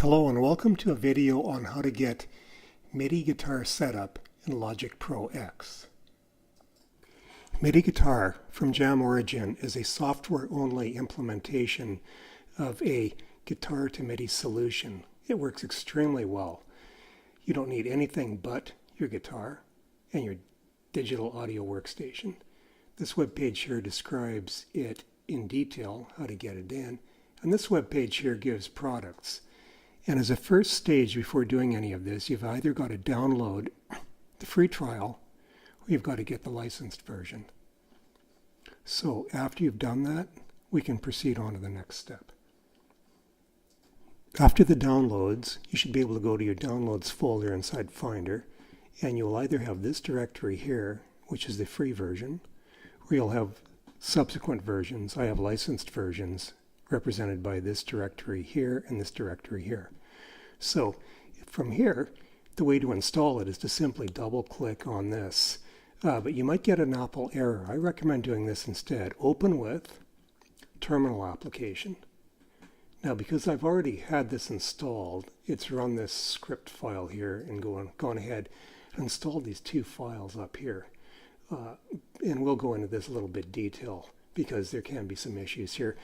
Hello and welcome to a video on how to get MIDI guitar setup in Logic Pro X. MIDI guitar from Jam Origin is a software-only implementation of a guitar to MIDI solution. It works extremely well. You don't need anything but your guitar and your digital audio workstation. This web page here describes it in detail, how to get it in, and this web page here gives products. And as a first stage before doing any of this, you've either got to download the free trial or you've got to get the licensed version. So after you've done that, we can proceed on to the next step. After the downloads, you should be able to go to your downloads folder inside Finder, and you'll either have this directory here, which is the free version, or you'll have subsequent versions. I have licensed versions represented by this directory here and this directory here. So from here, the way to install it is to simply double click on this. But you might get an Apple error. I recommend doing this instead. Open with Terminal Application. Now because I've already had this installed, it's run this script file here and gone ahead and installed these two files up here. And we'll go into this a little bit detail because there can be some issues here.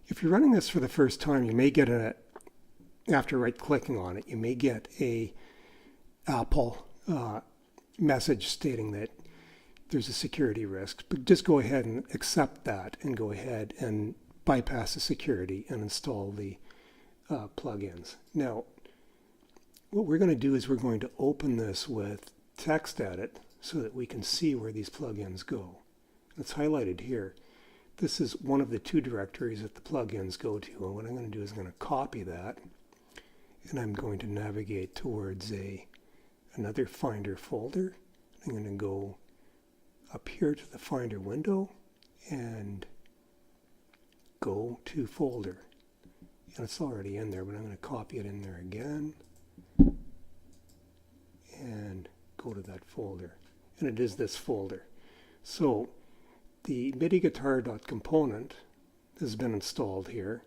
If you're running this for the first time, you may get after right-clicking on it, you may get a Apple message stating that there's a security risk. But just go ahead and accept that and go ahead and bypass the security and install the plugins. Now, what we're going to do is we're going to open this with TextEdit so that we can see where these plugins go. It's highlighted here. This is one of the two directories that the plugins go to, and what I'm going to do is I'm going to copy that, and I'm going to navigate towards another Finder folder. I'm going to go up here to the Finder window and go to Folder. And it's already in there, but I'm going to copy it in there again and go to that folder. And it is this folder. So the MIDI guitar.component has been installed here,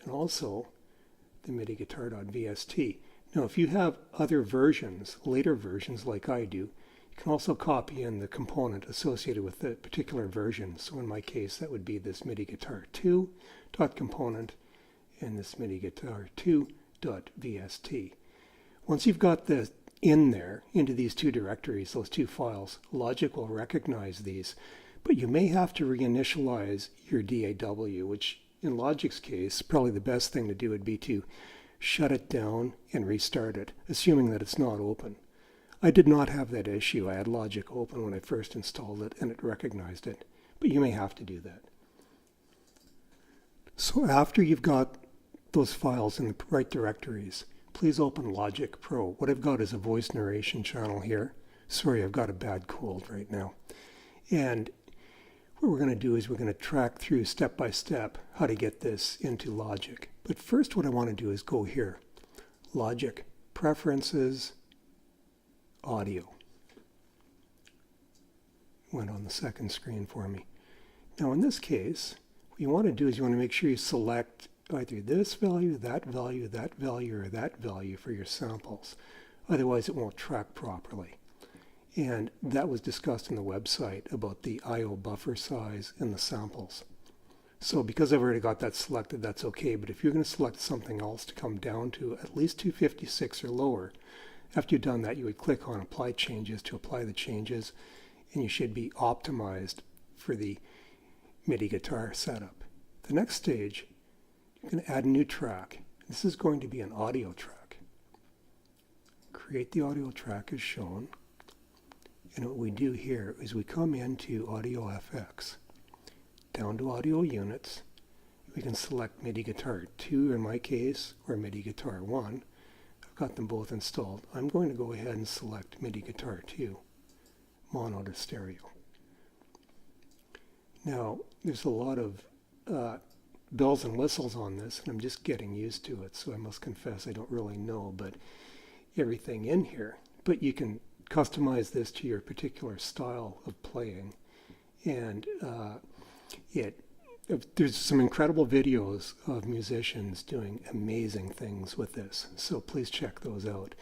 and also the MIDI guitar.vst. Now if you have other versions, later versions like I do, you can also copy in the component associated with the particular version. So in my case that would be this MIDI guitar2.component and this MIDI guitar2.vst. Once you've got this in there, into these two directories, those two files, Logic will recognize these. But you may have to reinitialize your DAW, which in Logic's case, probably the best thing to do would be to shut it down and restart it, assuming that it's not open. I did not have that issue. I had Logic open when I first installed it, and it recognized it. But you may have to do that. So after you've got those files in the right directories, please open Logic Pro. What I've got is a voice narration channel here. Sorry, I've got a bad cold right now. And what we're going to do is we're going to track through step by step how to get this into Logic. But first what I want to do is go here. Logic, Preferences, Audio. Went on the second screen for me. Now in this case, what you want to do is you want to make sure you select either this value, that value, that value, or that value for your samples. Otherwise it won't track properly. And that was discussed in the website about the I/O buffer size and the samples. So because I've already got that selected, that's okay. But if you're going to select something else to come down to at least 256 or lower, after you've done that, you would click on Apply Changes to apply the changes, and you should be optimized for the MIDI guitar setup. The next stage, you can add a new track. This is going to be an audio track. Create the audio track as shown. And what we do here is we come into Audio FX, down to Audio Units. We can select MIDI Guitar 2 in my case, or MIDI Guitar 1. I've got them both installed. I'm going to go ahead and select MIDI Guitar 2, mono to stereo. Now, there's a lot of bells and whistles on this, and I'm just getting used to it, so I must confess I don't really know but everything in here. But you can customize this to your particular style of playing, and it There's some incredible videos of musicians doing amazing things with this, so please check those out.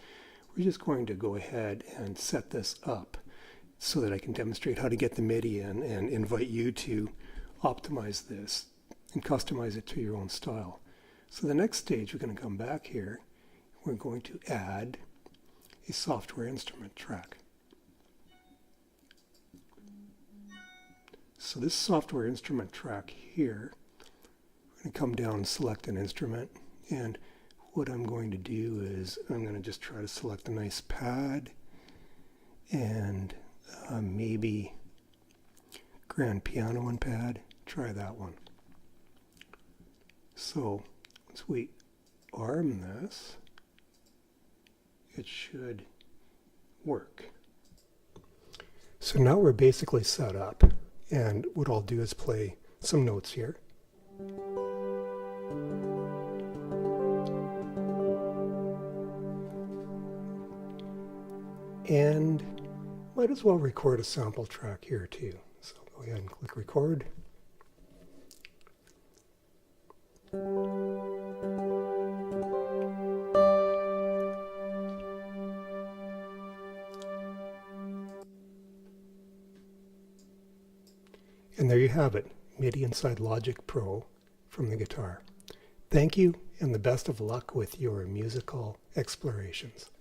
We're just going to go ahead and set this up so that I can demonstrate how to get the MIDI in and invite you to optimize this and customize it to your own style. So the next stage, we're going to come back here. We're going to add a software instrument track. So this software instrument track here, I'm going to come down and select an instrument, and what I'm going to do is I'm going to just try to select a nice pad and maybe grand piano and pad. Try that one. So once we arm this, it should work. So now we're basically set up, and what I'll do is play some notes here. And might as well record a sample track here too. So go ahead and click record. And there you have it, MIDI inside Logic Pro from the guitar. Thank you, and the best of luck with your musical explorations.